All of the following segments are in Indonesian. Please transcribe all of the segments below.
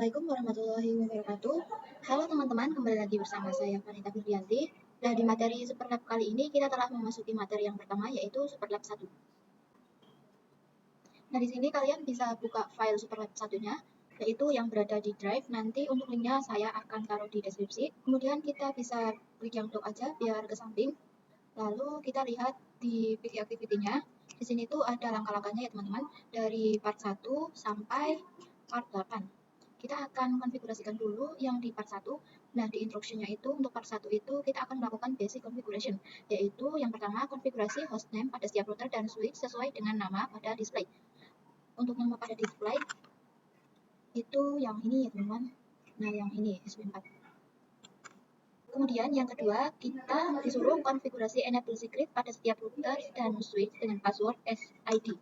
Assalamualaikum warahmatullahi wabarakatuh. Halo teman-teman, kembali lagi bersama saya Vanita Firdianti. Nah, di materi Superlab kali ini kita telah memasuki materi yang pertama, yaitu Superlab 1. Nah, di sini kalian bisa buka file Superlab 1-nya, yaitu yang berada di Drive. Nanti untuk linknya saya akan taruh di deskripsi. Kemudian kita bisa klik yang dock aja biar ke samping. Lalu kita lihat di PC activity-nya. Di sini tuh ada langkah-langkahnya ya teman-teman, dari part 1 sampai part 8. Kita akan konfigurasikan dulu yang di part 1. Nah, di instruction-nya itu untuk part 1 itu kita akan melakukan basic configuration, yaitu yang pertama konfigurasi hostname pada setiap router dan switch sesuai dengan nama pada display. Untuk nama pada display itu yang ini ya teman-teman. Nah, yang ini SW4. Kemudian yang kedua, kita disuruh konfigurasi enable secret pada setiap router dan switch dengan password SID.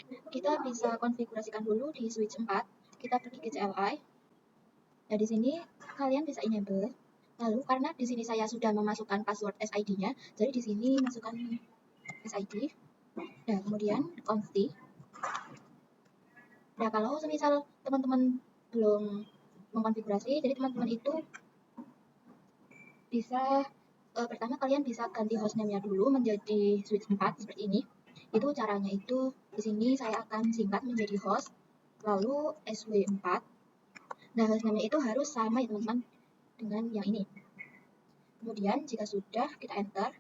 Kita bisa konfigurasikan dulu di switch 4. Kita pergi ke CLI. Nah, di sini kalian bisa enable. Lalu karena di sini saya sudah memasukkan password SID-nya, jadi di sini masukkan SID. Nah, kemudian const. Nah, kalau semisal teman-teman belum mengkonfigurasi, jadi teman-teman itu bisa pertama kalian bisa ganti hostname-nya dulu menjadi switch 4 seperti ini. Itu caranya itu di sini saya akan singkat menjadi host lalu SW4. Nah, hostname-nya itu harus sama ya teman-teman dengan yang ini. Kemudian jika sudah kita enter.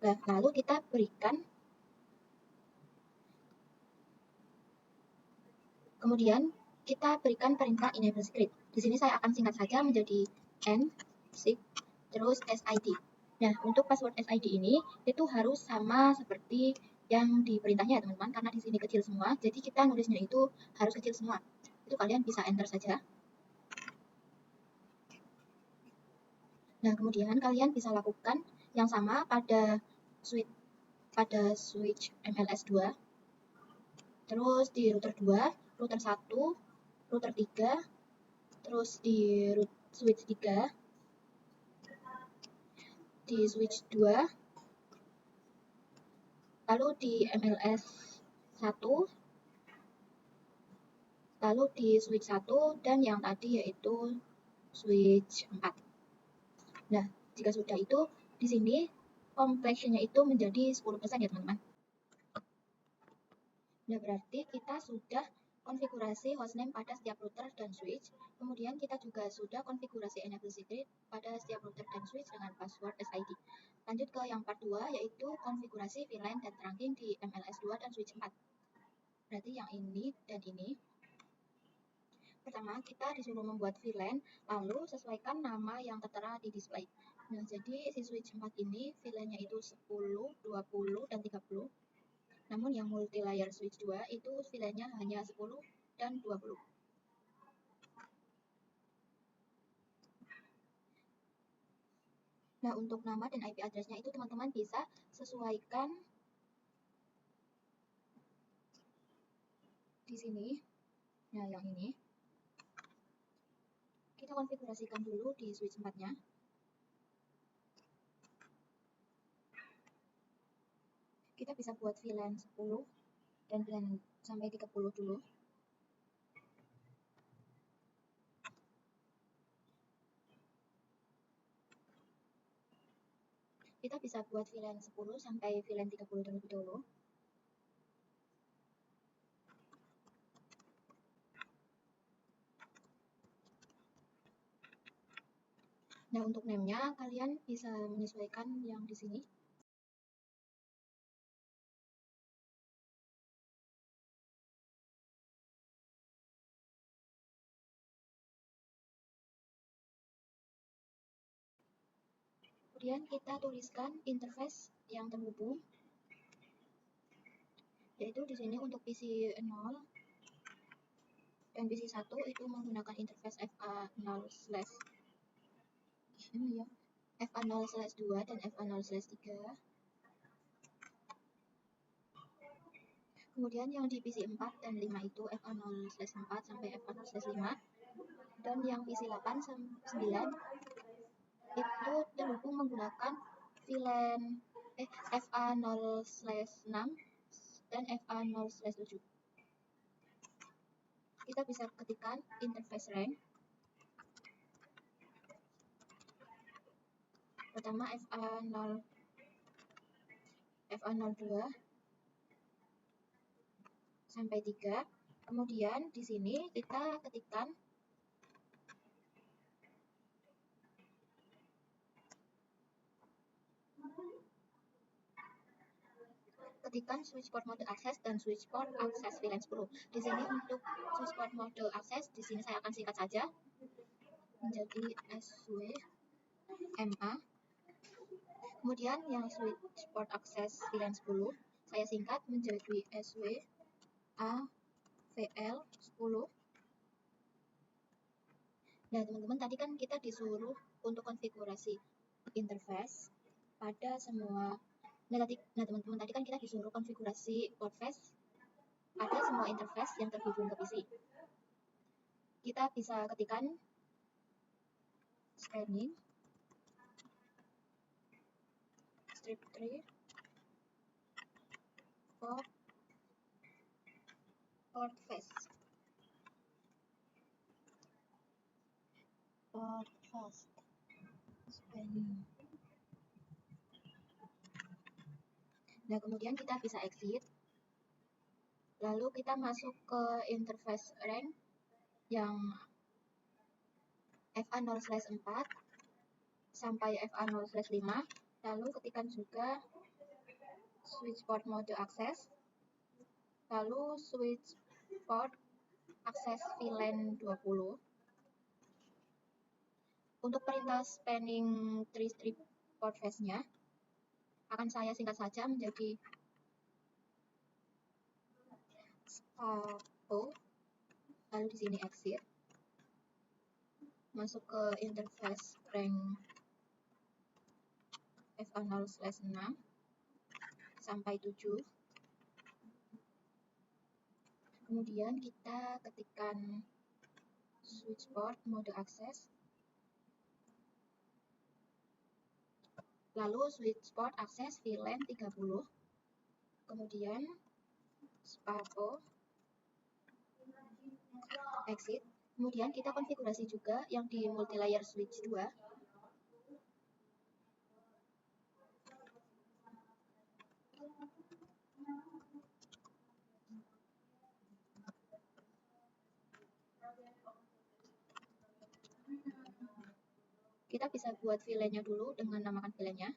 Nah, lalu kita berikan perintah enable secret. Di sini saya akan singkat saja menjadi n-sig terus SID. Nah, untuk password SID ini itu harus sama seperti yang di perintahnya ya teman-teman, karena di sini kecil semua, jadi kita nulisnya itu harus kecil semua. Itu kalian bisa enter saja. Nah, kemudian kalian bisa lakukan yang sama pada switch MLS 2. Terus di router 2, router 1, router 3, terus di switch 3, di switch 2, lalu di MLS 1, lalu di switch 1, dan yang tadi yaitu switch 4. Nah, jika sudah itu, di sini completion-nya itu menjadi 10% ya teman-teman. Nah, berarti kita sudah konfigurasi hostname pada setiap router dan switch. Kemudian kita juga sudah konfigurasi enable secret pada setiap router dan switch dengan password SID. Lanjut ke yang part 2, yaitu konfigurasi VLAN dan trunking di MLS 2 dan switch 4. Berarti yang ini dan ini. Pertama, kita disuruh membuat VLAN, lalu sesuaikan nama yang tertera di display. Nah, jadi si switch 4 ini VLAN-nya itu 10, 20, dan 30. Namun yang multi-layer switch 2 itu VLAN-nya hanya 10 dan 20. Nah, untuk nama dan IP address-nya itu teman-teman bisa sesuaikan di sini. Nah, yang ini. Kita konfigurasikan dulu di switch 4-nya. Kita bisa buat VLAN 10 dan VLAN sampai 30 dulu. Kita bisa buat VLAN 10 sampai VLAN 30 terlebih dahulu. Nah, untuk name-nya kalian bisa menyesuaikan yang di sini. Kemudian kita tuliskan interface yang terhubung. Yaitu di sini untuk PC 0 dan PC 1 itu menggunakan interface FA0/2 dan FA0/3. Kemudian yang di PC 4 dan 5 itu FA0/4 sampai FA0/5. Dan yang PC 8 sampai 9 itu terhubung menggunakan VLAN FA0/6 dan FA0/7. kita bisa ketikkan interface rank. Pertama FA02 sampai 3. Kemudian di sini kita ketikkan switch port mode akses dan switch port akses VLAN 10. Di sini untuk switch port mode akses, di sini saya akan singkat saja menjadi SWMA. Kemudian yang switch port akses VLAN 10 saya singkat menjadi SWAVL10. Nah, teman-teman, tadi kan kita disuruh untuk konfigurasi interface pada semua. Nah, teman-teman, tadi kan kita disuruh konfigurasi portface pada semua interface yang terhubung ke PC. Kita bisa ketikkan spanning strip 3 for portface. Spanning. Nah, kemudian kita bisa exit. Lalu kita masuk ke interface rank yang FA0/4 sampai FA0/5. Lalu ketikkan juga switch port mode akses. Lalu switch port akses VLAN 20. Untuk perintah spanning 3 strip portface-nya akan saya singkat saja menjadi SPAPO. Lalu di sini exit. Masuk ke interface rank FA0/6 sampai 7. Kemudian kita ketikkan switch port mode akses. Lalu switch port akses VLAN 30. Kemudian SPAPO, exit. Kemudian kita konfigurasi juga yang di multilayer switch 2. Kita bisa buat VLAN-nya dulu dengan namakan VLAN-nya.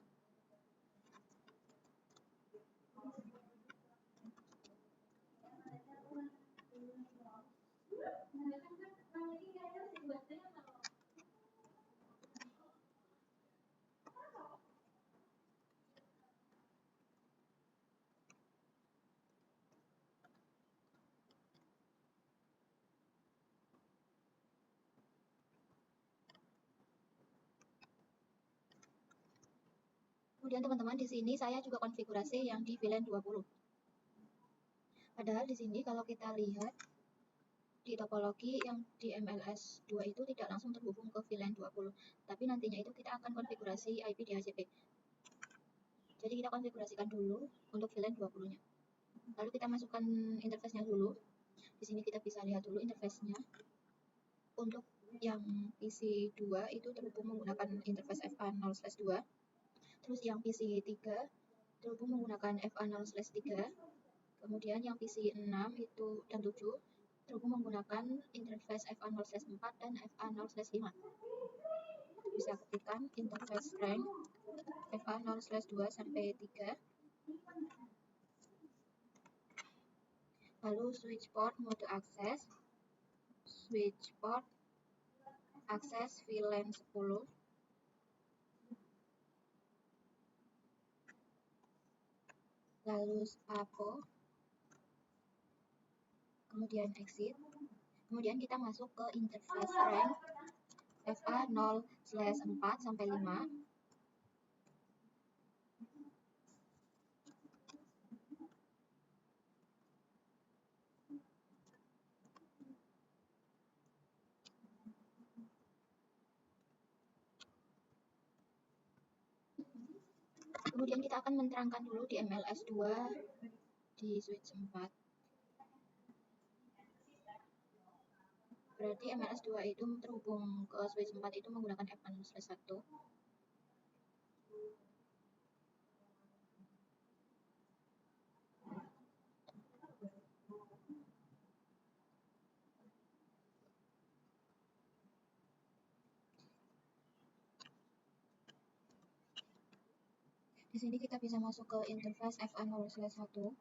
Kemudian teman-teman, di sini saya juga konfigurasi yang di VLAN 20. Padahal di sini kalau kita lihat di topologi yang di MLS 2 itu tidak langsung terhubung ke VLAN 20. Tapi nantinya itu kita akan konfigurasi IP DHCP. Jadi kita konfigurasikan dulu untuk VLAN 20-nya. Lalu kita masukkan interface-nya dulu. Di sini kita bisa lihat dulu interface-nya. Untuk yang PC 2 itu terhubung menggunakan interface FA0/2. Terus yang PC 3 terhubung menggunakan FA0/3. Kemudian yang PC 6 itu dan 7 terhubung menggunakan interface FA0/4 dan FA0/5. Bisa ketikkan interface rank FA0/2 sampai 3. Lalu switch port mode akses, switch port akses VLAN 10. Lalu SPAPO. Kemudian exit. Kemudian kita masuk ke interface rank FA0/4 sampai 5. Kemudian kita akan menerangkan dulu di MLS 2 di switch 4. Berarti MLS2 itu terhubung ke switch 4 itu menggunakan F1/1. Di sini kita bisa masuk ke interface F1/1.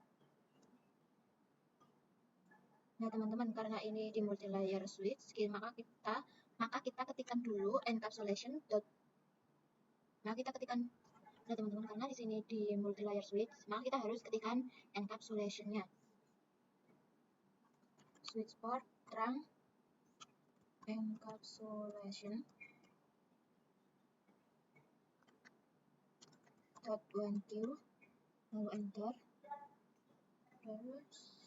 Nah, teman-teman, karena ini di multi-layer switch, maka kita ketikkan dulu encapsulation. Nah, kita ketikkan, nah teman-teman, karena di sini di multi-layer switch, maka kita harus ketikkan encapsulation-nya. Switch port trunk encapsulation .1q, lalu enter, terus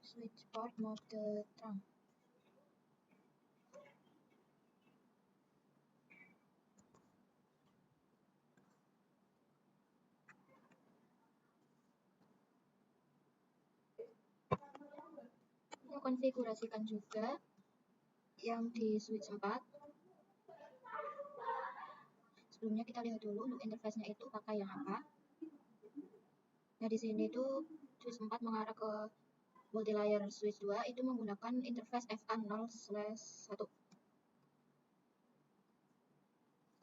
switch port mode trunk. Kita konfigurasikan juga yang di switch 4. Sebelumnya kita lihat dulu untuk interface-nya itu pakai yang apa. Nah, di sini tuh switch 4 mengarah ke multi-layer switch 2 itu menggunakan interface F1/1.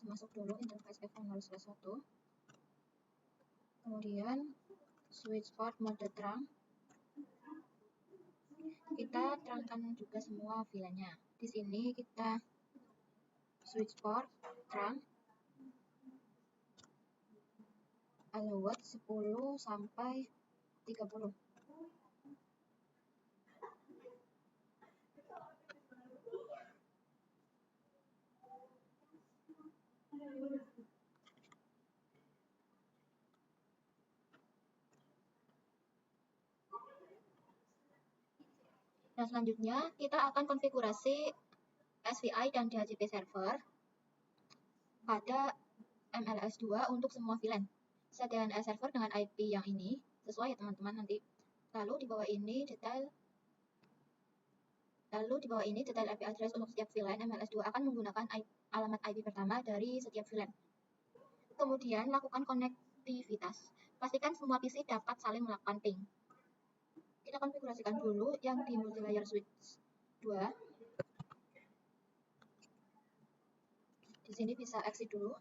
Masuk dulu interface F1/1. Kemudian switch port mode trunk. Kita terangkan juga semua VLAN-nya. Di sini kita switch port trunk allowed 10 sampai 30. Nah, selanjutnya kita akan konfigurasi SVI dan DHCP server pada MLS2 untuk semua VLAN. Set DNS server dengan IP yang ini, sesuai ya teman-teman nanti. Lalu di bawah ini detail IP address untuk setiap VLAN MLS2 akan menggunakan alamat IP pertama dari setiap VLAN. Kemudian lakukan konektivitas. Pastikan semua PC dapat saling melakukan ping. Kita konfigurasikan dulu yang di multi-layer switch 2. Di sini bisa exit dulu.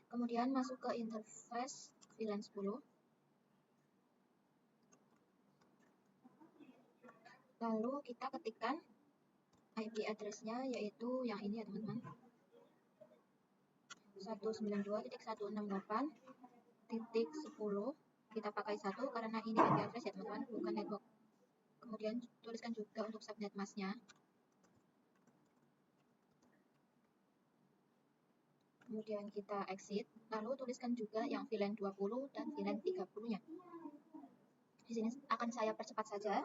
Kemudian masuk ke interface VLAN 10. Lalu kita ketikkan IP address-nya yaitu yang ini ya teman-teman. 192.168.10. Kita pakai 1 karena ini IP address ya teman-teman, bukan network. Kemudian tuliskan juga untuk subnet mask-nya. Kemudian kita exit, lalu tuliskan juga yang VLAN 20 dan VLAN 30-nya. Di sini akan saya percepat saja.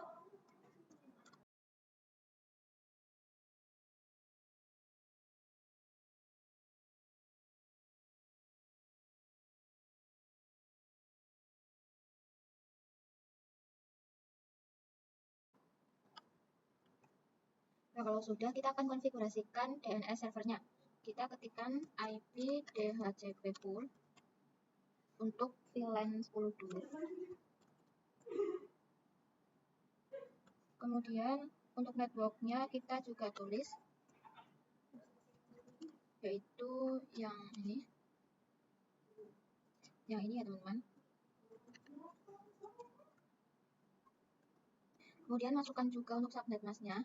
Nah, kalau sudah, kita akan konfigurasikan DNS servernya. Kita ketikkan IP DHCP pool untuk VLAN 10 dulu. Kemudian untuk networknya kita juga tulis, yaitu yang ini ya teman-teman. Kemudian masukkan juga untuk subnet mask-nya.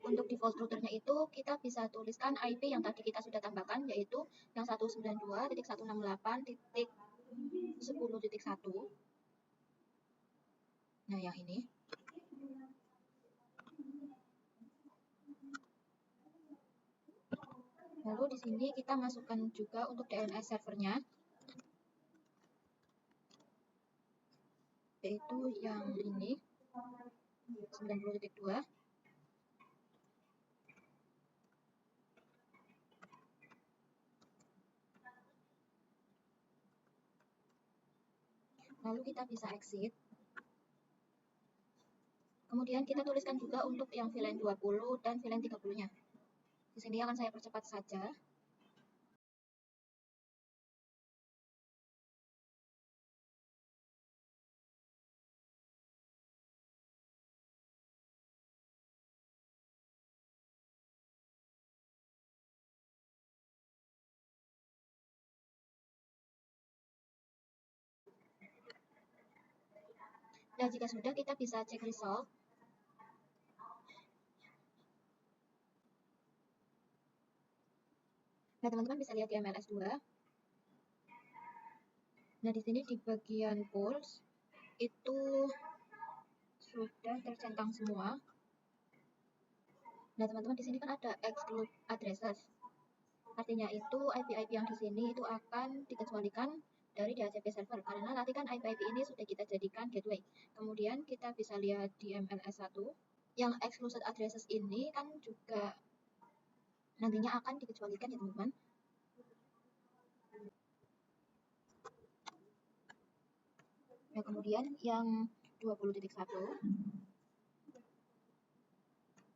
Untuk default routernya itu kita bisa tuliskan IP yang tadi kita sudah tambahkan, yaitu yang 192.168.10.1. Nah, yang ini. Lalu di sini kita masukkan juga untuk DNS servernya, yaitu yang ini 90.2. lalu kita bisa exit. Kemudian kita tuliskan juga untuk yang VLAN 20 dan VLAN 30-nya. Di sini akan saya percepat saja. Nah, jika sudah, kita bisa cek result. Nah, teman-teman bisa lihat di MLS 2. Nah, di sini di bagian pools itu sudah tercentang semua. Nah, teman-teman di sini kan ada exclude addresses. Artinya itu IP-IP yang di sini itu akan dikecualikan dari DHCP server karena nanti kan IP-IP ini sudah kita jadikan gateway. Kemudian kita bisa lihat di MLS 1 yang exclusive addresses ini kan juga nantinya akan dikecualikan ya teman-teman. Nah, kemudian yang 20.1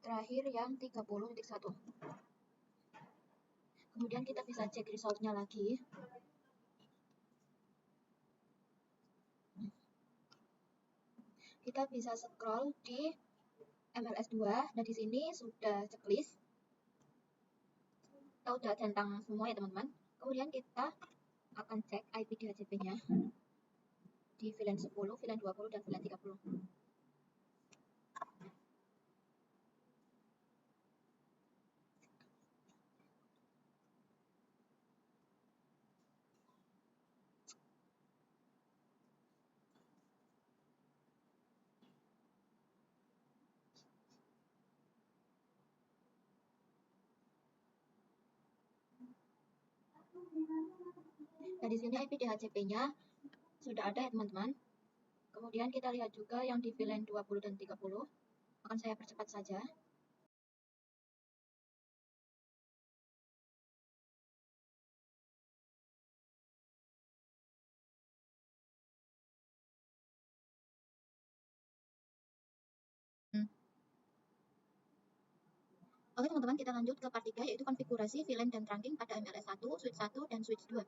terakhir yang 30.1. Kemudian kita bisa cek resultnya lagi. Kita bisa scroll di MLS 2. Nah, di sini sudah checklist. Kita udah centang semua ya teman-teman. Kemudian kita akan cek IP DHCP-nya di VLAN 10, VLAN 20, dan VLAN 30. Nah, di sini IP DHCP-nya sudah ada ya teman-teman. Kemudian kita lihat juga yang di VLAN 20 dan 30. Akan saya percepat saja. Oke teman-teman, kita lanjut ke part 3 yaitu konfigurasi VLAN dan trunking pada MLS 1, switch 1, dan switch 2.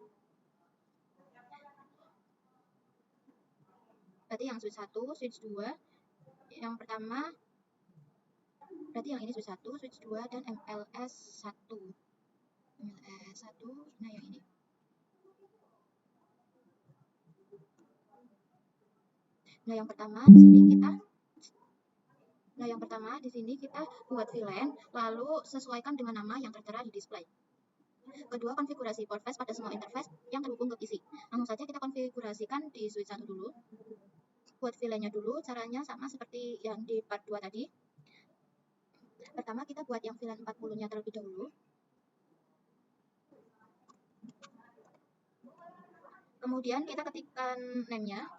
Berarti yang switch 1, switch 2, yang pertama berarti yang ini switch 1, switch 2, dan MLS 1. MLS 1, nah yang ini. Nah, yang pertama di sini kita buat VLAN, lalu sesuaikan dengan nama yang tertera di display. Kedua, konfigurasi port face pada semua interface yang terhubung ke PC. Langsung saja kita konfigurasikan di switch 1 dulu. Buat VLAN-nya dulu, caranya sama seperti yang di part 2 tadi. Pertama, kita buat yang VLAN 40-nya terlebih dahulu. Kemudian kita ketikkan name-nya.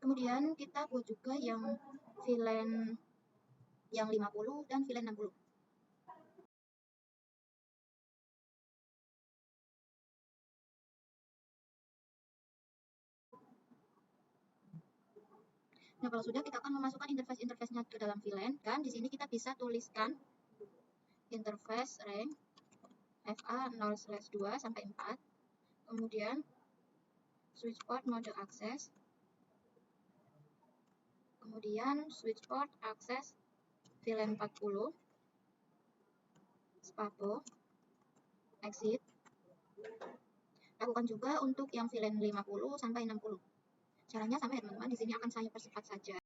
Kemudian kita buat juga yang VLAN yang 50 dan VLAN 60. Nah, kalau sudah, kita akan memasukkan interface-interface-nya ke dalam VLAN, dan di sini kita bisa tuliskan interface rank FA 0/2 sampai 4. Kemudian switch port mode akses. Kemudian switch port akses VLAN 40. Spato. Exit. Lakukan juga untuk yang VLAN 50 sampai 60. Caranya sama ya teman-teman, di sini akan saya percepat saja.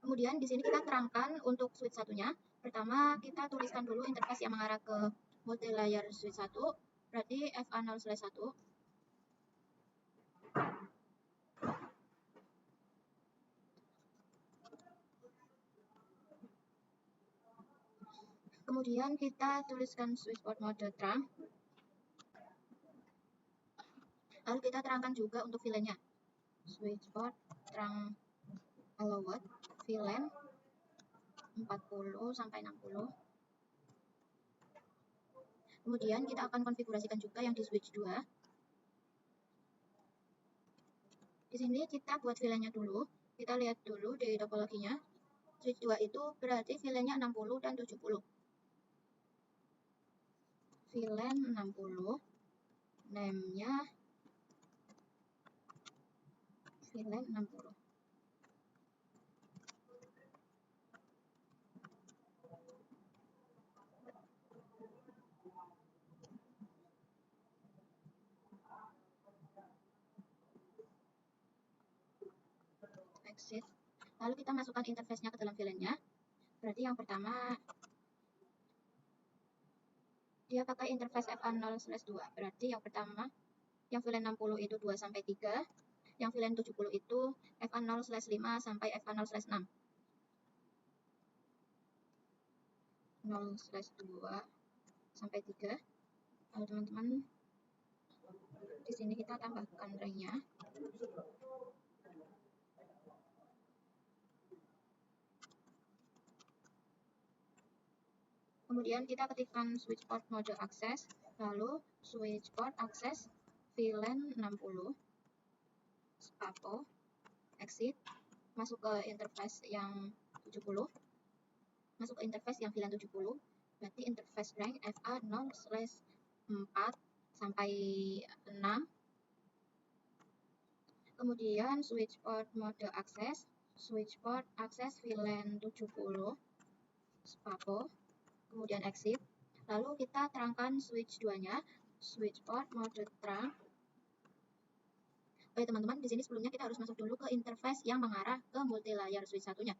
Kemudian di sini kita terangkan untuk switch satunya. Pertama, kita tuliskan dulu interface yang mengarah ke multi-layer switch 1, berarti FA 0/1. Kemudian kita tuliskan switchboard mode terang. Lalu kita terangkan juga untuk VLAN-nya. Switchboard terang allowed VLAN 40 sampai 60. Kemudian kita akan konfigurasikan juga yang di switch 2. Di sini kita buat VLAN-nya dulu. Kita lihat dulu di topologinya. Switch 2 itu berarti VLAN-nya 60 dan 70. VLAN 60, name-nya VLAN 60. Exit. Lalu kita masukkan interface-nya ke dalam VLAN-nya. Berarti yang pertama dia pakai interface FA0/2. Berarti yang pertama yang VLAN 60 itu 2 sampai 3, yang VLAN 70 itu FA0/5 sampai FA0/6. 0/2 sampai 3. Lalu teman-teman di sini kita tambahkan ring-nya. Kemudian kita ketikkan switchboard mode access, lalu switchboard access VLAN 60, spapo, exit, masuk ke interface yang 70, masuk ke interface yang VLAN 70, berarti interface rank FA0/4 sampai 6. Kemudian switchboard mode access, switchboard access VLAN 70, spapo, kemudian exit. Lalu kita terangkan switch 2-nya, switchboard mode terang. Oke teman-teman, di sini sebelumnya kita harus masuk dulu ke interface yang mengarah ke multi layer switch satunya.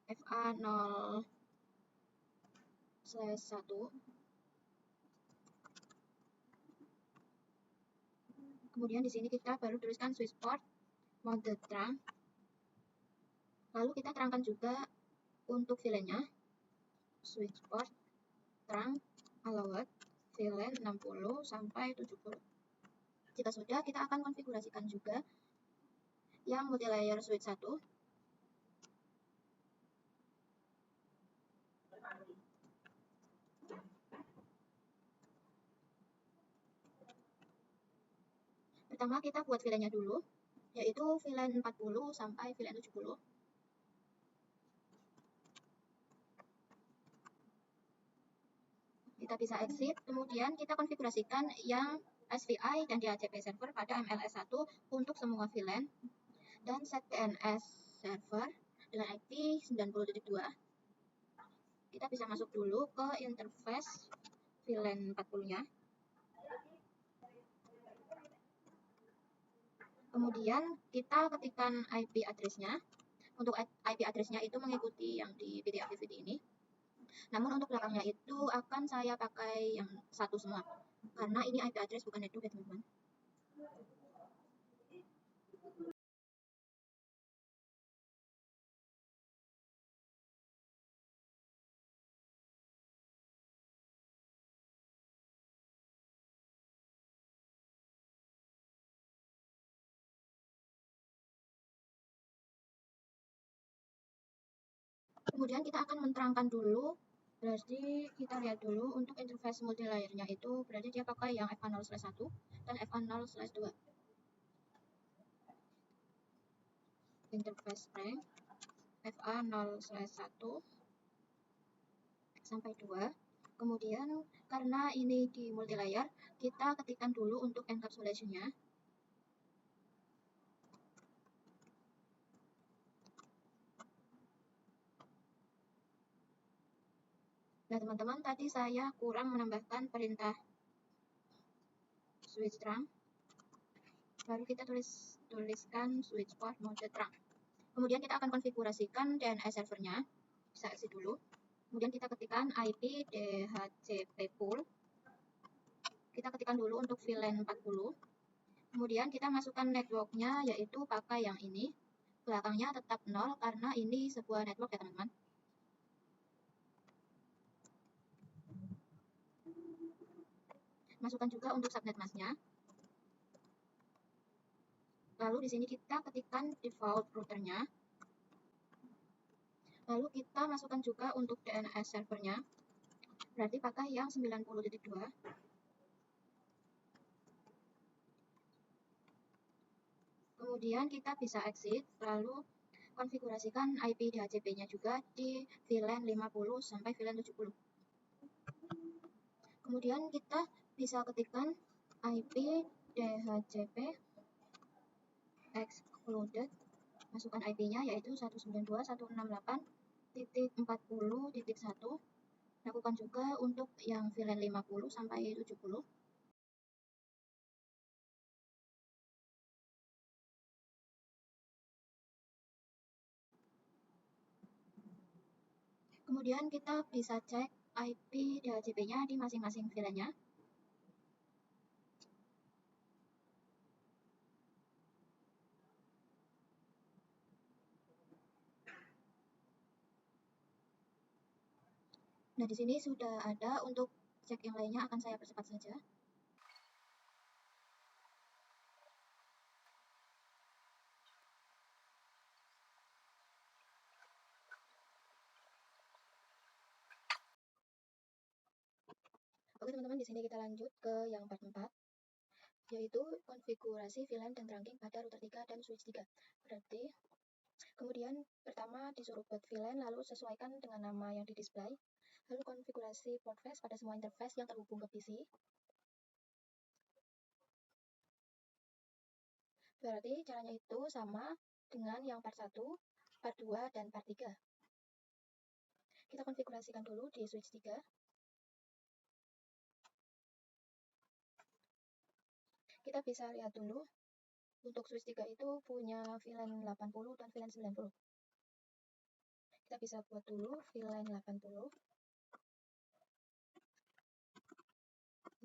FA0/1. Kemudian di sini kita baru tuliskan switchboard mode terang. Lalu kita terangkan juga untuk VLAN-nya, switchboard terang allowed VLAN 60 sampai 70. Jika sudah, kita akan konfigurasikan juga yang multi layer switch 1. Pertama kita buat VLAN-nya dulu, yaitu VLAN 40 sampai VLAN 70. Kita bisa exit, kemudian kita konfigurasikan yang SVI dan DHCP server pada MLS1 untuk semua VLAN, dan set DNS server dengan IP 90.2. Kita bisa masuk dulu ke interface VLAN 40-nya. Kemudian kita ketikkan IP address-nya. Untuk IP address-nya itu mengikuti yang di video activity ini. Namun untuk belakangnya itu akan saya pakai yang satu semua. Karena ini IP address bukan network ya teman-teman. Kemudian kita akan menerangkan dulu, berarti kita lihat dulu untuk interface multi layer-nya itu, berarti dia pakai yang FA0/1 dan FA0/2. Interface rank FA0/1 sampai 2. Kemudian karena ini di multi layer, kita ketikkan dulu untuk encapsulation-nya. Nah teman-teman, tadi saya kurang menambahkan perintah switch terang. Baru kita tuliskan switchboard mode terang. Kemudian kita akan konfigurasikan DNS servernya. Bisa exit dulu. Kemudian kita ketikkan IP DHCP pool. Kita ketikkan dulu untuk VLAN 40. Kemudian kita masukkan networknya, yaitu pakai yang ini. Belakangnya tetap 0 karena ini sebuah network ya teman-teman. Masukkan juga untuk subnet masknya. Lalu di sini kita ketikkan default routernya. Lalu kita masukkan juga untuk DNS servernya. Berarti pakai yang 90.2. Kemudian kita bisa exit, lalu konfigurasikan IP DHCP-nya juga di VLAN 50 sampai VLAN 70. Kemudian kita bisa ketikkan IP DHCP excluded, masukkan IP-nya yaitu 192.168.40.1. Lakukan juga untuk yang VLAN 50 sampai 70. Kemudian kita bisa cek IP DHCP-nya di masing-masing VLAN-nya. Nah, di sini sudah ada. Untuk cek yang lainnya akan saya percepat saja. Oke teman-teman, di sini kita lanjut ke yang part 4, yaitu konfigurasi VLAN dan trunking pada router 3 dan switch 3. Berarti, kemudian pertama disuruh buat VLAN, lalu sesuaikan dengan nama yang di display. Lalu konfigurasi port face pada semua interface yang terhubung ke PC. Berarti caranya itu sama dengan yang part 1, part 2, dan part 3. Kita konfigurasikan dulu di switch 3. Kita bisa lihat dulu, untuk switch 3 itu punya VLAN 80 dan VLAN 90. Kita bisa buat dulu VLAN 80.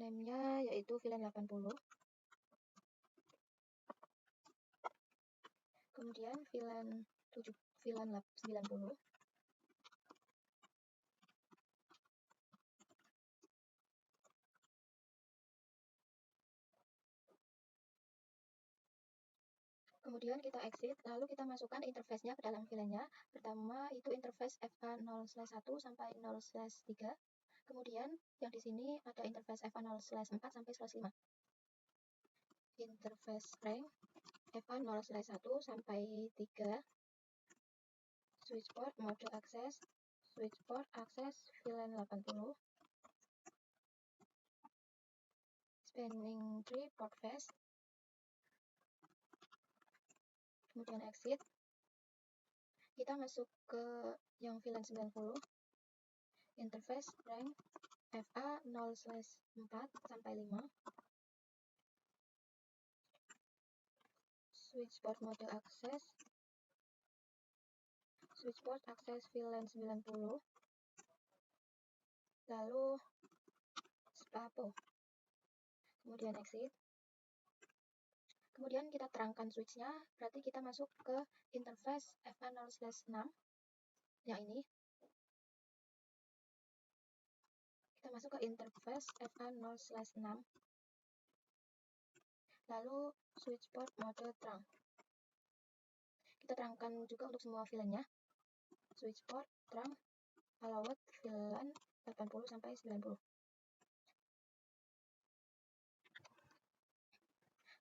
Name-nya yaitu VLAN 80. Kemudian VLAN 90. Kemudian kita exit, lalu kita masukkan interface-nya ke dalam VLAN-nya. Pertama itu interface FA0/1 sampai 0/3. Kemudian yang di sini ada interface FA0/4 sampai 5. Interface rank FA0/1 sampai 3. Switchport mode akses, switchport akses VLAN 80. Spanning tree port face. Kemudian exit. Kita masuk ke yang VLAN 90. Interface rank FA0/4 sampai 5. Switchport mode akses, switchport akses VLAN 90. Lalu spapo. Kemudian exit. Kemudian kita terangkan switch-nya, berarti kita masuk ke interface FA0/6 yang ini. Kita masuk ke interface FA0/6. Lalu switchport mode terang. Kita terangkan juga untuk semua VLAN-nya. Switchport terang allowed VLAN 80 sampai 90.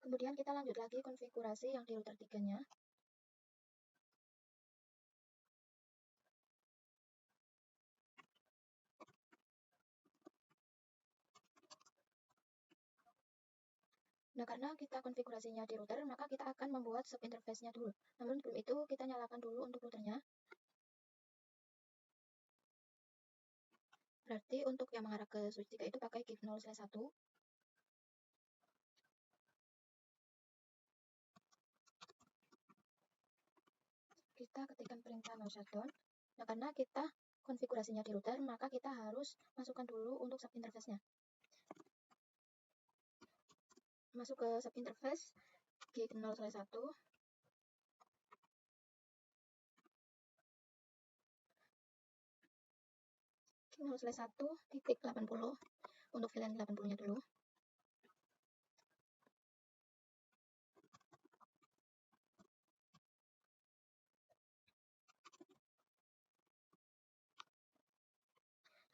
Kemudian kita lanjut lagi konfigurasi yang di router 3-nya. Nah, karena kita konfigurasinya di router, maka kita akan membuat subinterface-nya dulu. Namun sebelum itu, kita nyalakan dulu untuk routernya. Berarti untuk yang mengarah ke switch 3 itu pakai gig 0/1. Kita ketikkan perintah no shutdown. Nah, karena kita konfigurasinya di router, maka kita harus masukkan dulu untuk subinterface-nya. Masuk ke subinterface gig 0/1. Gig 0/1.80 untuk VLAN 80-nya dulu.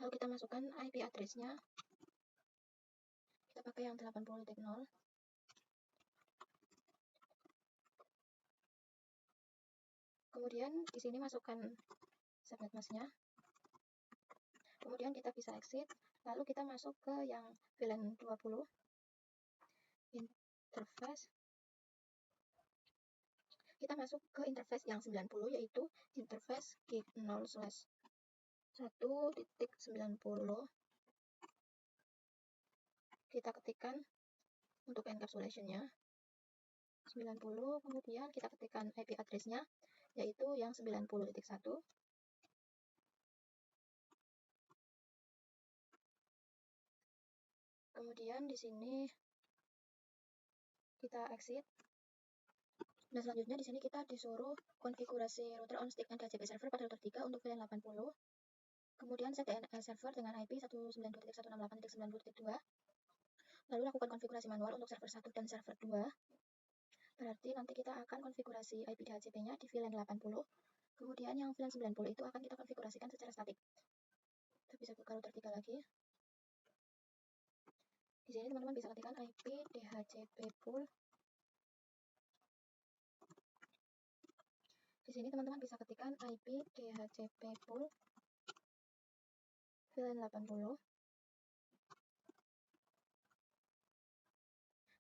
Lalu kita masukkan IP address-nya. Kita pakai yang 80.0. Kemudian di sini masukkan subnet mask-nya. Kemudian kita bisa exit, lalu kita masuk ke yang VLAN 20 interface. Kita masuk ke interface yang 90, yaitu interface gig 0/1.90. Kita ketikkan untuk encapsulation-nya 90, kemudian kita ketikkan IP address-nya, yaitu yang 90.1. Kemudian di sini kita exit. Dan selanjutnya di sini kita disuruh konfigurasi router on stick and DHCP server pada router 3 untuk VLAN 80. Kemudian set DNS server dengan IP 192.168.90.2. Lalu lakukan konfigurasi manual untuk server 1 dan server 2. Berarti nanti kita akan konfigurasi IP DHCP-nya di VLAN 80. Kemudian yang VLAN 90 itu akan kita konfigurasikan secara statik. Kita bisa buka router 3 lagi. Di sini teman-teman bisa ketikkan IP DHCP pool. Di sini teman-teman bisa ketikkan IP DHCP pool VLAN 80.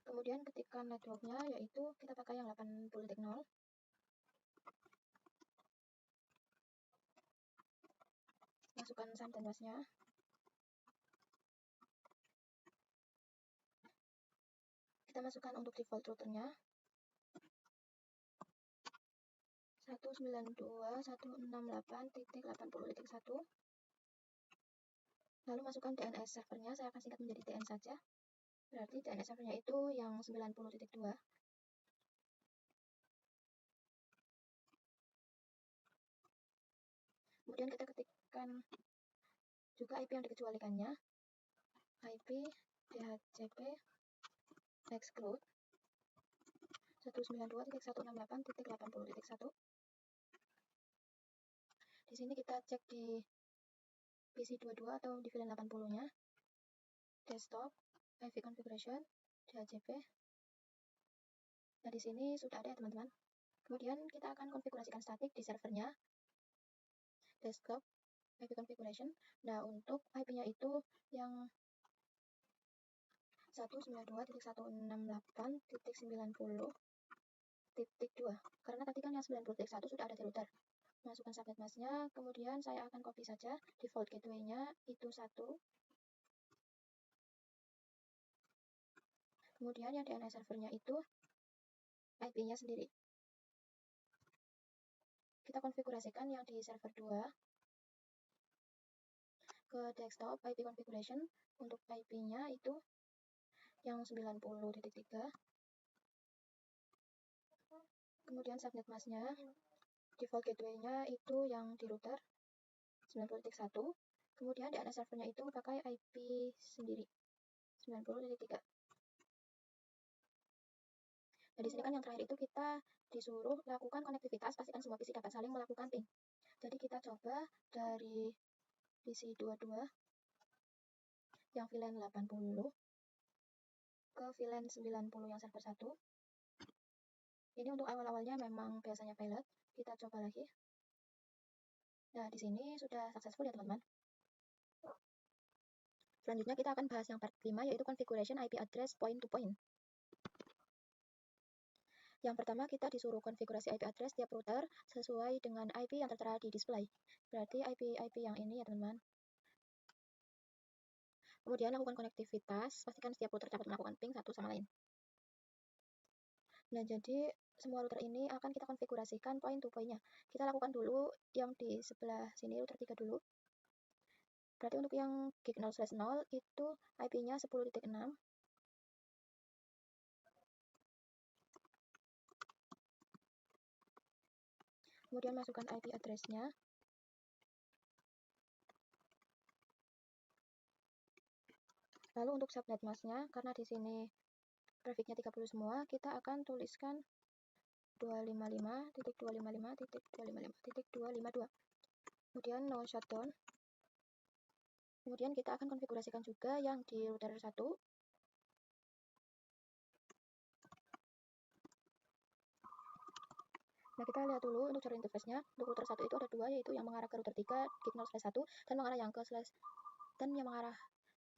Kemudian ketikkan networknya, yaitu kita pakai yang 80.0. Masukkan subnet mask-nya. Kita masukkan untuk default routernya 192.168.80.1. Lalu masukkan DNS servernya, saya akan singkat menjadi DN saja. Berarti DNS servernya itu yang 90.2. Kemudian kita ketikkan juga IP yang dikecualikannya, IP DHCP exclude 192.168.80.1. Di sini kita cek di PC22 atau di VLAN 80-nya. Desktop, IP configuration, DHCP. Nah, di sini sudah ada ya teman-teman. Kemudian kita akan konfigurasikan statik di servernya. Desktop, IP configuration. Nah, untuk IP-nya itu yang 192.168.90.2. Karena tadi kan yang 90.1 sudah ada di router. Masukkan subnet mask-nya, kemudian saya akan copy saja default gateway-nya itu 1. Kemudian yang DNS servernya itu IP-nya sendiri. Kita konfigurasikan yang di server 2 ke desktop IP configuration. Untuk IP-nya itu yang 90.3. Kemudian subnet mask-nya, default gateway-nya itu yang di router 90.1. Kemudian DNS servernya itu pakai IP sendiri 90.3. Nah, di sini kan yang terakhir itu kita disuruh lakukan konektivitas, pastikan semua PC dapat saling melakukan ping. Jadi kita coba dari PC22 yang VLAN 80 ke VLAN 90 yang server 1. Ini untuk awal-awalnya memang biasanya pilot. Kita coba lagi. Nah, di sini sudah successful ya teman-teman. Selanjutnya kita akan bahas yang part 5, yaitu configuration IP address point to point. Yang pertama, kita disuruh konfigurasi IP address tiap router sesuai dengan IP yang tertera di display. Berarti IP yang ini ya teman-teman. Kemudian lakukan konektivitas, pastikan setiap router dapat melakukan ping satu sama lain. Nah, jadi semua router ini akan kita konfigurasikan point to point-nya. Kita lakukan dulu yang di sebelah sini, router 3 dulu. Berarti untuk yang gig 0/0 itu IP-nya 10.6. Kemudian masukkan IP address-nya. Lalu untuk subnet mask-nya, karena di sini prefix-nya 30 semua, kita akan tuliskan 255.255.255.252. Kemudian no shutdown. Kemudian kita akan konfigurasikan juga yang di router 1. Nah, kita lihat dulu untuk cara interface-nya. Untuk router 1 itu ada dua, yaitu yang mengarah ke router 3 gig 0/1 dan mengarah yang ke slash dan yang mengarah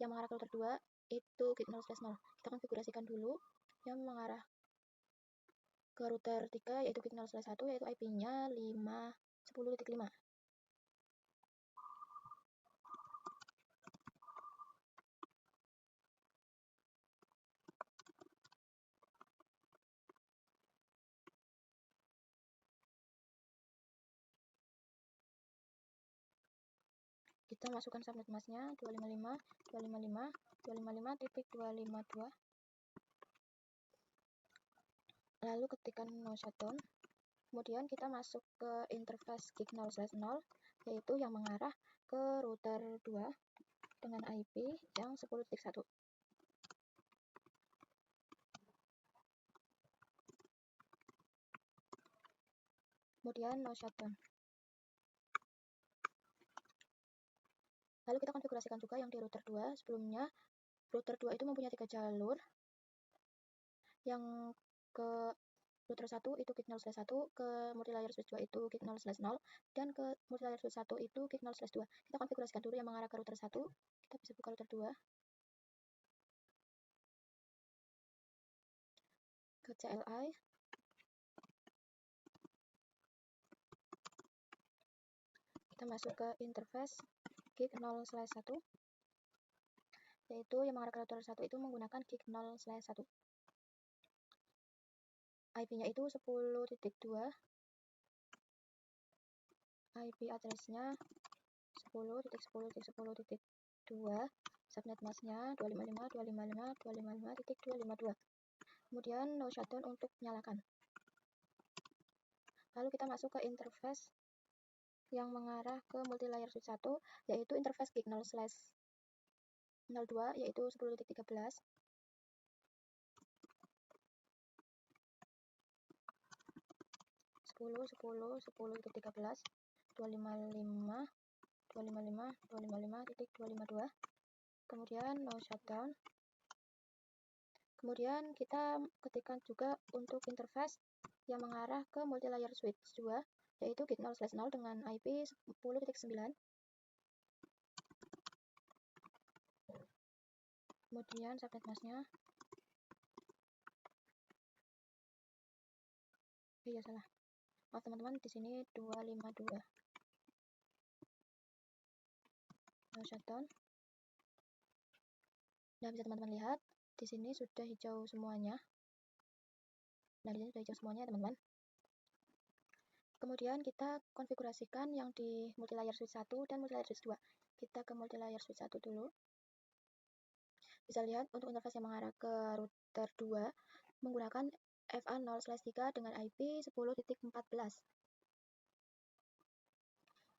ke router 2 itu gig 0/0. Kita konfigurasikan dulu yang mengarah ke router 3 yaitu gig 0/1 yaitu IP-nya 5.10.5. Kita masukkan subnet masknya 255.255.255.252. Lalu ketikkan no shutdown. Kemudian kita masuk ke interface gig 0/0 yaitu yang mengarah ke router 2 dengan IP yang 10.1. Kemudian no shutdown. Lalu kita konfigurasikan juga yang di router 2. Sebelumnya router 2 itu mempunyai 3 jalur. Yang ke router 1 itu gig 0/1, ke multilayer switch 2 itu gig 0/0, dan ke multilayer switch 1 itu gig 0/2. Kita konfigurasikan dulu yang mengarah ke router 1. Kita bisa buka router 2. Ke CLI. Kita masuk ke interface gig 0/1. Yaitu yang mengarah ke router 1 itu menggunakan gig 0/1. IP-nya itu 10.2. IP address-nya 10.10.10.2. Subnet mask-nya 255.255.255.252. Kemudian no shutdown untuk menyalakan. Lalu kita masuk ke interface yang mengarah ke multilayer switch 1 yaitu interface gig 0/02 yaitu 10.13. 10.10.10.13 255.255.255.252. Kemudian no shutdown. Kemudian kita ketikkan juga untuk interface yang mengarah ke multilayer switch 2 yaitu gig 0/0 dengan IP 10.9. Kemudian subnet mask-nya iya salah. Maaf teman-teman, di sini 252. No shutdown. Nah, bisa teman-teman lihat di sini sudah hijau semuanya. Nah, di sini sudah hijau semuanya, teman-teman. Kemudian kita konfigurasikan yang di multilayer switch 1 dan multilayer switch 2. Kita ke multilayer switch 1 dulu. Bisa lihat untuk interface yang mengarah ke router 2 menggunakan FA0/3 dengan IP 10.14.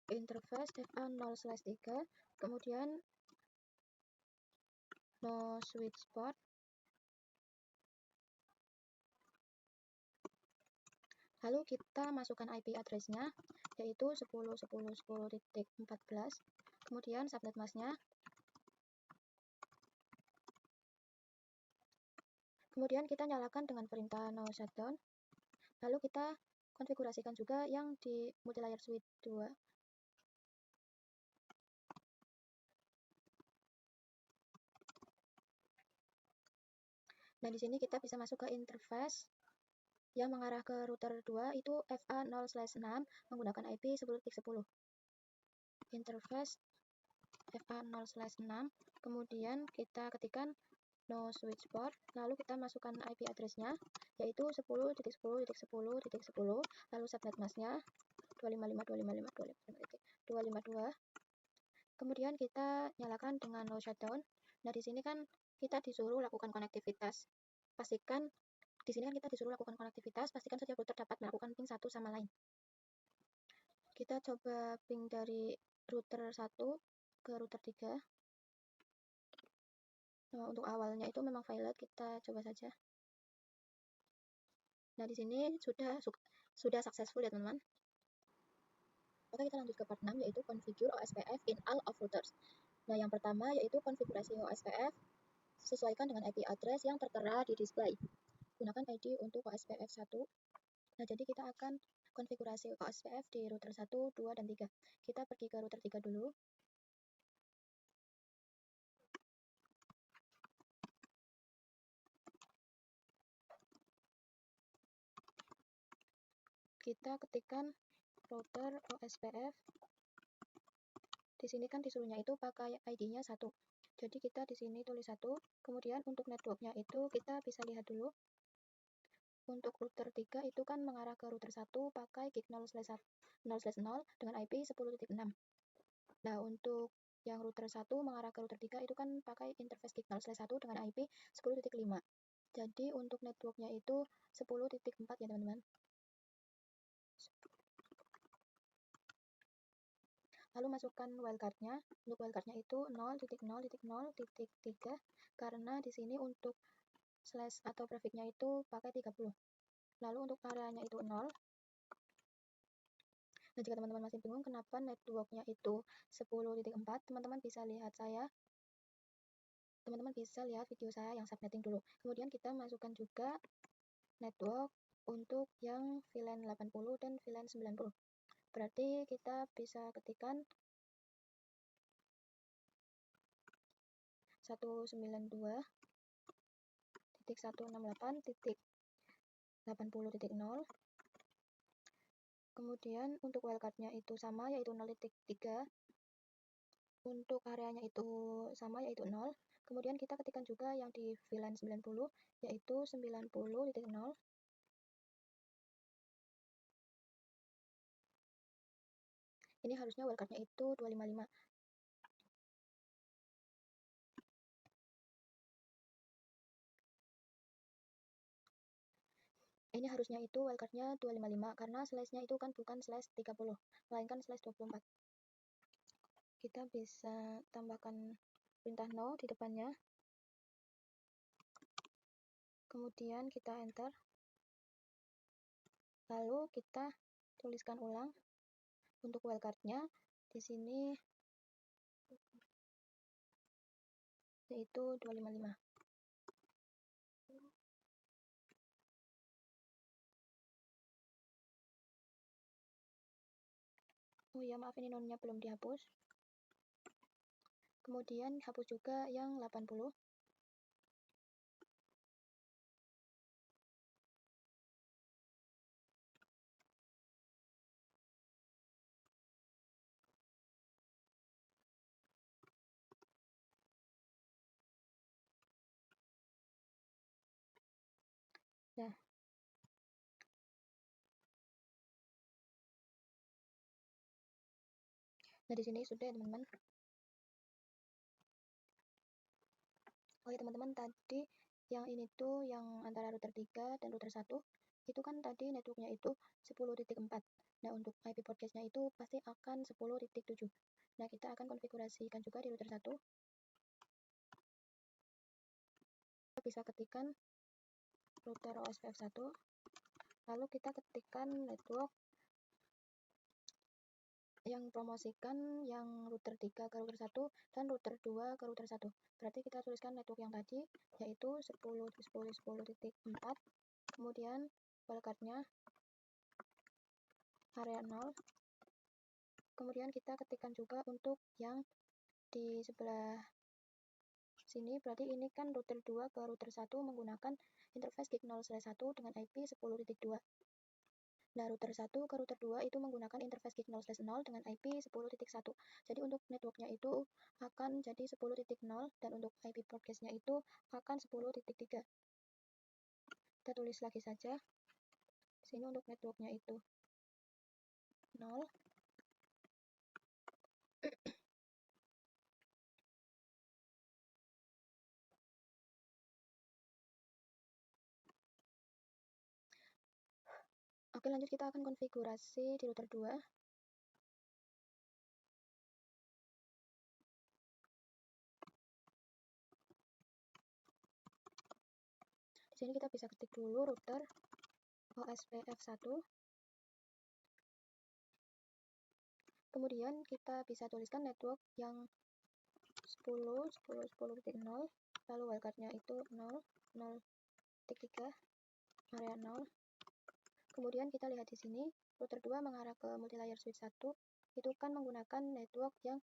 Interface FA0/3, kemudian no switch port. Lalu kita masukkan IP address-nya yaitu 10.10.10.14. Kemudian subnet mask-nya. Kemudian kita nyalakan dengan perintah no shutdown. Lalu kita konfigurasikan juga yang di multilayer switch 2. Nah, di sini kita bisa masuk ke interface yang mengarah ke router 2 itu FA0/6 menggunakan IP 10.10. Interface FA0/6, kemudian kita ketikkan no switch port, lalu kita masukkan IP address-nya yaitu 10.10.10.10, lalu subnet mask-nya 255.255.255.252. Kemudian kita nyalakan dengan no shutdown. Nah, di sini kan kita disuruh lakukan konektivitas. Pastikan saja router dapat melakukan ping satu sama lain. Kita coba ping dari router 1 ke router 3. Nah, untuk awalnya itu memang violet, kita coba saja. Nah, di sini sudah successful ya, teman-teman. Oke, kita lanjut ke part 6 yaitu configure OSPF in all of routers. Nah, yang pertama yaitu konfigurasi OSPF, sesuaikan dengan IP address yang tertera di display. Gunakan ID untuk OSPF 1. Nah, jadi kita akan konfigurasi OSPF di router 1, 2, dan 3. Kita pergi ke router 3 dulu. Kita ketikkan router OSPF. Di sini kan disuruhnya itu pakai ID-nya 1. Jadi kita di sini tulis 1. Kemudian untuk networknya itu kita bisa lihat dulu. Untuk router 3 itu kan mengarah ke router 1 pakai gig 0/0 dengan IP 10.6. Nah, untuk yang router 1 mengarah ke router 3 itu kan pakai interface gig 0/1 dengan IP 10.5. Jadi untuk networknya itu 10.4 ya teman-teman. Lalu masukkan wildcard-nya. Untuk wildcard-nya itu 0.0.0.3 karena di sini untuk slash atau prefix-nya itu pakai 30. Lalu untuk areanya itu 0. Nah, jika teman-teman masih bingung kenapa networknya itu 10.4, teman-teman bisa lihat video saya yang subnetting dulu. Kemudian kita masukkan juga network untuk yang VLAN 80 dan VLAN 90. Berarti kita bisa ketikkan 192.168.80.0. Kemudian untuk wildcard-nya itu sama yaitu 0.3. Untuk areanya itu sama yaitu 0. Kemudian kita ketikkan juga yang di VLAN 90 yaitu 90.0. Ini harusnya wildcard-nya itu 255. Ini harusnya itu wildcard-nya 255 karena slash-nya itu kan bukan slash 30, melainkan slash 24. Kita bisa tambahkan perintah no di depannya. Kemudian kita enter. Lalu kita tuliskan ulang untuk wildcard-nya di sini yaitu 255. Oh ya, maaf ini nonnya belum dihapus. Kemudian hapus juga yang 80. Nah, di sini sudah ya teman-teman. Oh ya teman-teman, tadi yang ini tuh yang antara router 3 dan router 1 itu kan tadi networknya itu 10.4. Nah, untuk IP broadcast-nya itu pasti akan 10.7. Nah, kita akan konfigurasikan juga di router 1. Kita bisa ketikkan router OSPF 1. Lalu kita ketikkan network yang promosikan yang router 3 ke router 1 dan router 2 ke router 1. Berarti kita tuliskan network yang tadi yaitu 10.10.10.4. Kemudian wildcard-nya area 0. Kemudian kita ketikkan juga untuk yang di sebelah sini, berarti ini kan router 2 ke router 1 menggunakan interface gig 0/1 dengan IP 10.2. Nah, router 1 ke router 2 itu menggunakan interface gig 0/0 dengan IP 10.1. Jadi untuk networknya itu akan jadi 10.0 dan untuk IP broadcast-nya itu akan 10.3. Kita tulis lagi saja. Di sini untuk networknya itu 0. Oke, lanjut kita akan konfigurasi di router 2. Di sini kita bisa ketik dulu router OSPF 1. Kemudian kita bisa tuliskan network yang 10.0, lalu wildcardnya itu 0, 0.3, area 0. Kemudian kita lihat di sini, router 2 mengarah ke multilayer switch 1, itu kan menggunakan network yang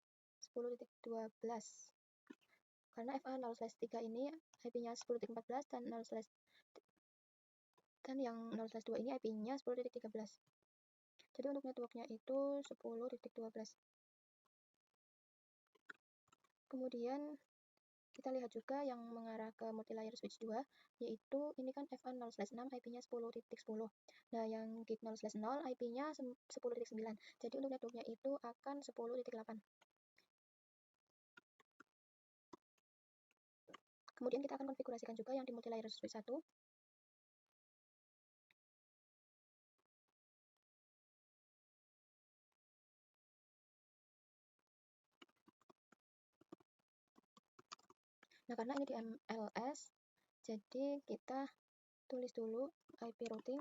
10.12. Karena FA0/3 ini IP-nya 10.14 dan yang 0/2 ini IP-nya 10.13. Jadi untuk networknya itu 10.12. Kemudian kita lihat juga yang mengarah ke multilayer switch 2, yaitu ini kan FA0/6 IP-nya 10.10. Nah, yang gig 0/0 IP-nya 10.9. Jadi untuk networknya itu akan 10.8. Kemudian kita akan konfigurasikan juga yang di multilayer switch 1. Nah, karena ini di MLS, jadi kita tulis dulu IP routing,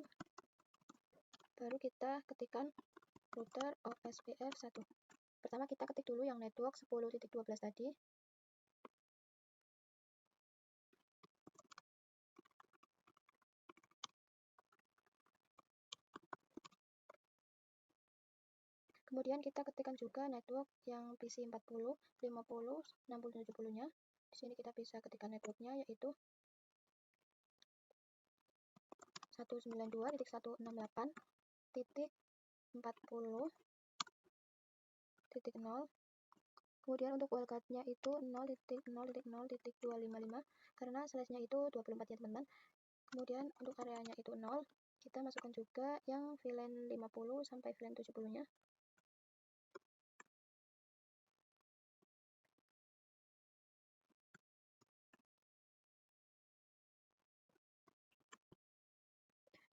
baru kita ketikkan router OSPF 1. Pertama kita ketik dulu yang network 10.12 tadi. Kemudian kita ketikkan juga network yang PC 40, 50, 60, 70-nya. Di sini kita bisa ketikkan networknya, yaitu 192.168.40.0. Kemudian untuk wildcardnya itu 0.0.0.255 karena slash-nya itu 24 ya teman-teman. Kemudian untuk areanya itu 0. Kita masukkan juga yang VLAN 50 sampai VLAN 70-nya.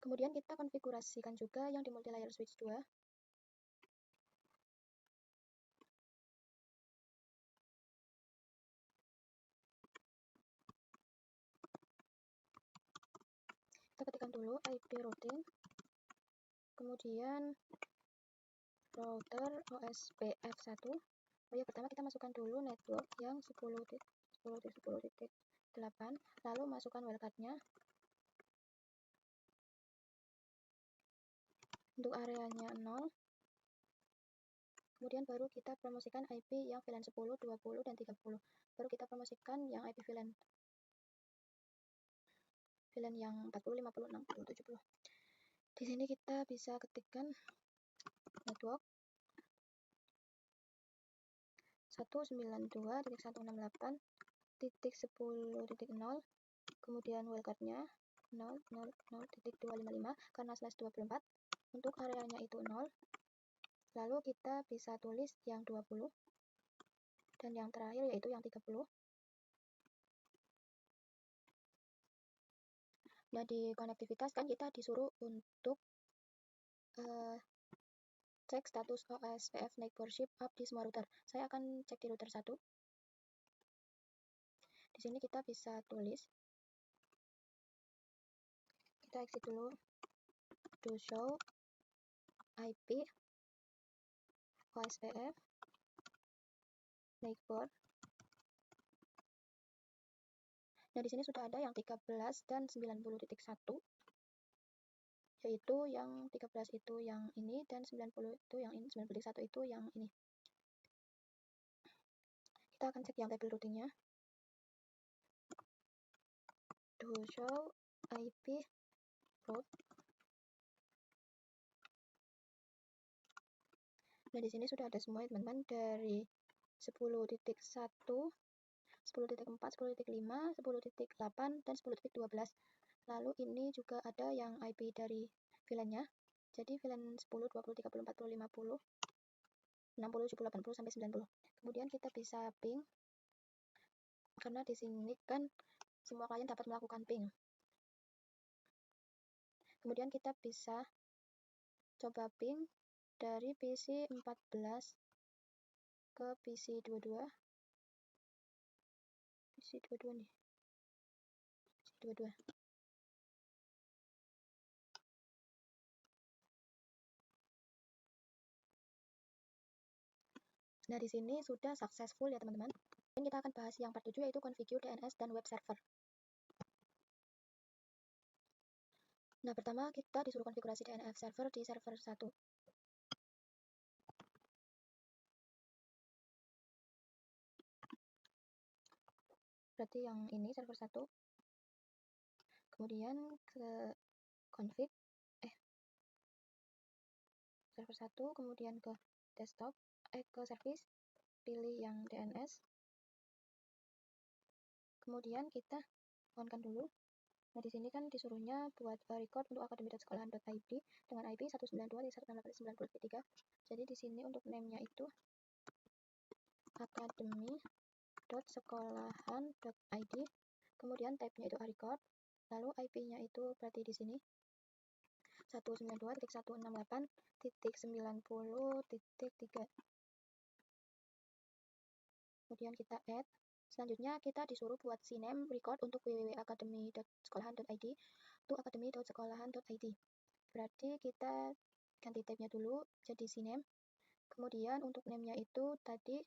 Kemudian kita konfigurasikan juga yang di multilayer switch 2. Kita ketikkan dulu IP routing, kemudian router OSPF 1. Oh ya, pertama kita masukkan dulu network yang 10.10.10.8, lalu masukkan wildcardnya. Untuk areanya 0. Kemudian baru kita promosikan IP yang VLAN 10, 20, dan 30. Baru kita promosikan yang IP VLAN yang 40, 50, 60, 70. Di sini kita bisa ketikkan network 192.168.10.0, kemudian wildcardnya 0.0.0.255 karena slash 24. Untuk areanya itu 0. Lalu kita bisa tulis yang 20 dan yang terakhir yaitu yang 30. Nah, di konektivitas kan kita disuruh untuk cek status OSPF neighborship up di semua router. Saya akan cek di router 1. Di sini kita bisa tulis, kita exit dulu, do show IP OSPF neighbor. Nah, di sini sudah ada yang 13 dan 90.1, yaitu yang 13 itu yang ini dan 90 itu yang ini, 90.1 itu yang ini. Kita akan cek yang table routingnya. Do show IP route. Nah, di sini sudah ada semua teman-teman, dari 10.1, 10.4, 10.5, 10.8, dan 10.12. Lalu ini juga ada yang IP dari VLAN-nya. Jadi VLAN 10, 20, 30, 40, 50, 60, 70, 80, sampai 90. Kemudian kita bisa ping, karena di sini kan semua klien dapat melakukan ping. Kemudian kita bisa coba ping dari PC 14 ke PC 22. PC 22 nih. PC 22. Nah, di sini sudah successful ya teman-teman. Dan kita akan bahas yang part 7 yaitu configure DNS dan web server. Nah, pertama kita disuruh konfigurasi DNS server di server 1. Berarti yang ini server 1. Kemudian ke config server 1, kemudian ke desktop, ke service, pilih yang DNS. Kemudian kita on-kan dulu. Nah, di sini kan disuruhnya buat record untuk academy.sekolahan.id dengan IP 192.168.90.3. Jadi di sini untuk name-nya itu academy.sekolahan.id. Kemudian type-nya itu record. Lalu IP-nya itu berarti di sini 192.168.90.3. Kemudian kita add. Selanjutnya kita disuruh buat CNAME record untuk www.academy.sekolahan.id to academy.sekolahan.id. Berarti kita ganti tab-nya dulu jadi CNAME. Kemudian untuk name-nya itu tadi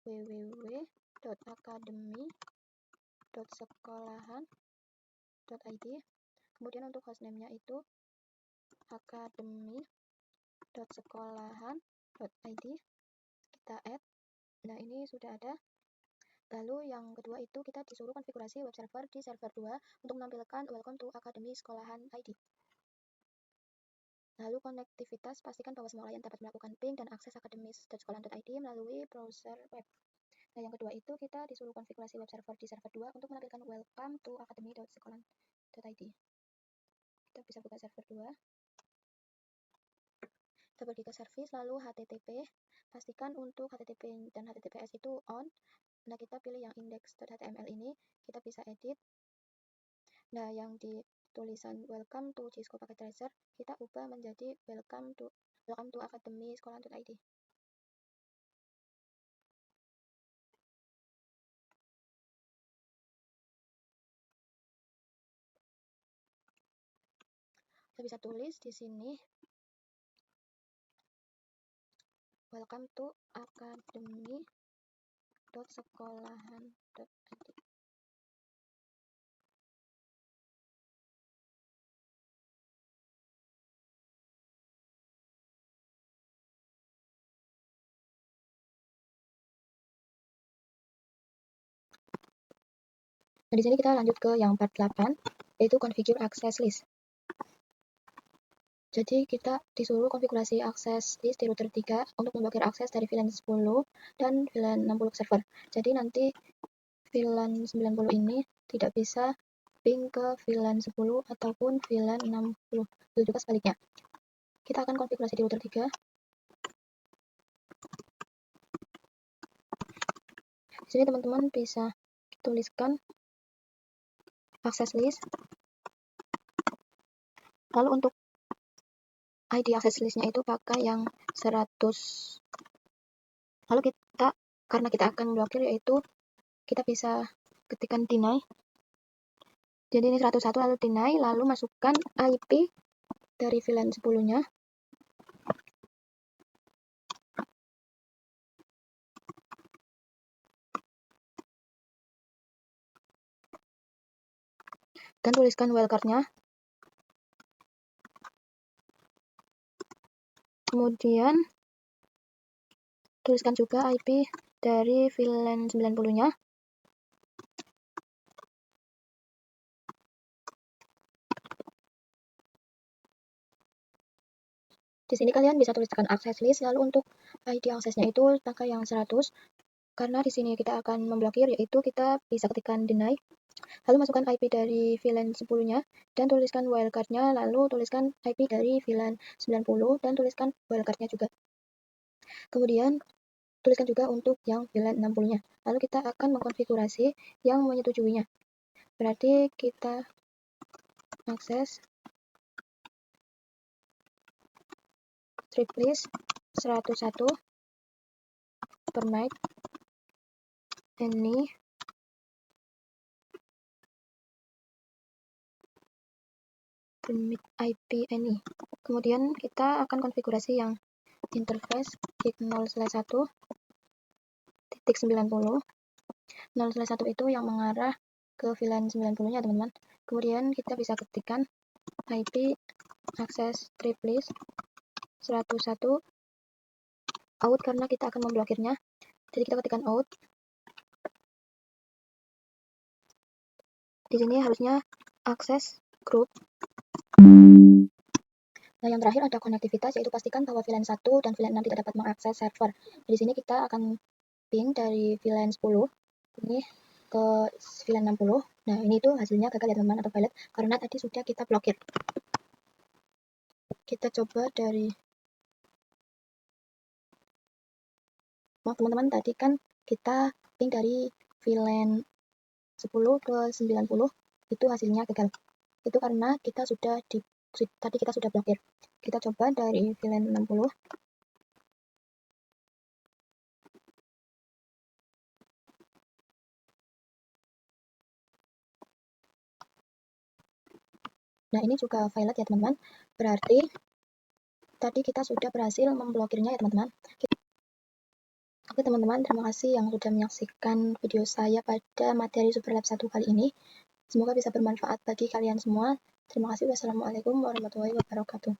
www.academy.sekolahan.id. Kemudian untuk hostname-nya itu academy.sekolahan.id. Kita add. Nah, ini sudah ada. Lalu yang kedua itu kita disuruh konfigurasi web server di server 2 untuk menampilkan welcome to academy sekolahan ID. Lalu konektivitas, pastikan bahwa semua klien dapat melakukan ping dan akses academy.sekolahan.id melalui browser web. Nah, yang kedua itu kita disuruh konfigurasi web server di server 2 untuk menampilkan welcome to academy.sekolahan.id. Kita bisa buka server 2. Kita pergi ke service, lalu HTTP. Pastikan untuk HTTP dan HTTPS itu on. Nah, kita pilih yang index.html ini, kita bisa edit. Nah, yang di tulisan welcome to Cisco Packet Tracer, kita ubah menjadi welcome to academy sekolahan.id. Kita bisa tulis di sini welcome to academy.sekolahan.id. Nah, di sini kita lanjut ke yang part 8, yaitu configure access list. Jadi kita disuruh konfigurasi akses list di router 3 untuk memblokir akses dari VLAN 10 dan VLAN 60 server. Jadi nanti VLAN 90 ini tidak bisa ping ke VLAN 10 ataupun VLAN 60. Itu juga sebaliknya. Kita akan konfigurasi di router 3. Di sini teman-teman bisa tuliskan akses list. Lalu untuk ID akses listnya itu pakai yang 100. Lalu karena kita akan blokir, yaitu kita bisa ketikkan deny. Jadi ini 101 lalu deny, lalu masukkan IP dari VLAN 10-nya. Dan tuliskan wildcard-nya. Kemudian tuliskan juga IP dari VLAN 90-nya. Di sini kalian bisa tuliskan akses list, lalu untuk ID aksesnya itu pakai yang 100. Karena di sini kita akan memblokir, yaitu kita bisa ketikkan deny. Lalu masukkan IP dari VLAN 10-nya dan tuliskan wildcard-nya, lalu tuliskan IP dari VLAN 90 dan tuliskan wildcard-nya juga. Kemudian tuliskan juga untuk yang VLAN 60-nya. Lalu kita akan mengkonfigurasi yang menyetujuinya. Berarti kita akses strip list 101 permit any permit IP any. Kemudian kita akan konfigurasi yang interface gig 0/1.90. 0/1 itu yang mengarah ke VLAN 90-nya teman-teman. Kemudian kita bisa ketikkan IP akses triplist 101 out karena kita akan memblokirnya. Jadi kita ketikkan out. Di sini harusnya akses group. Nah, yang terakhir ada konektivitas, yaitu pastikan bahwa VLAN 1 dan VLAN 6 tidak dapat mengakses server. Di sini kita akan ping dari VLAN 10 ini ke VLAN 60. Nah, ini tuh hasilnya gagal ya teman-teman, atau valid karena tadi sudah kita blokir. Kita coba dari teman-teman, tadi kan kita ping dari VLAN 10 ke 90, itu hasilnya gagal. Itu karena kita tadi kita sudah blokir. Kita coba dari VLAN 60. Nah, ini juga valid ya teman-teman. Berarti tadi kita sudah berhasil memblokirnya ya teman-teman. Oke teman-teman, terima kasih yang sudah menyaksikan video saya pada materi Superlab 1 kali ini. Semoga bisa bermanfaat bagi kalian semua. Terima kasih. Wassalamualaikum warahmatullahi wabarakatuh.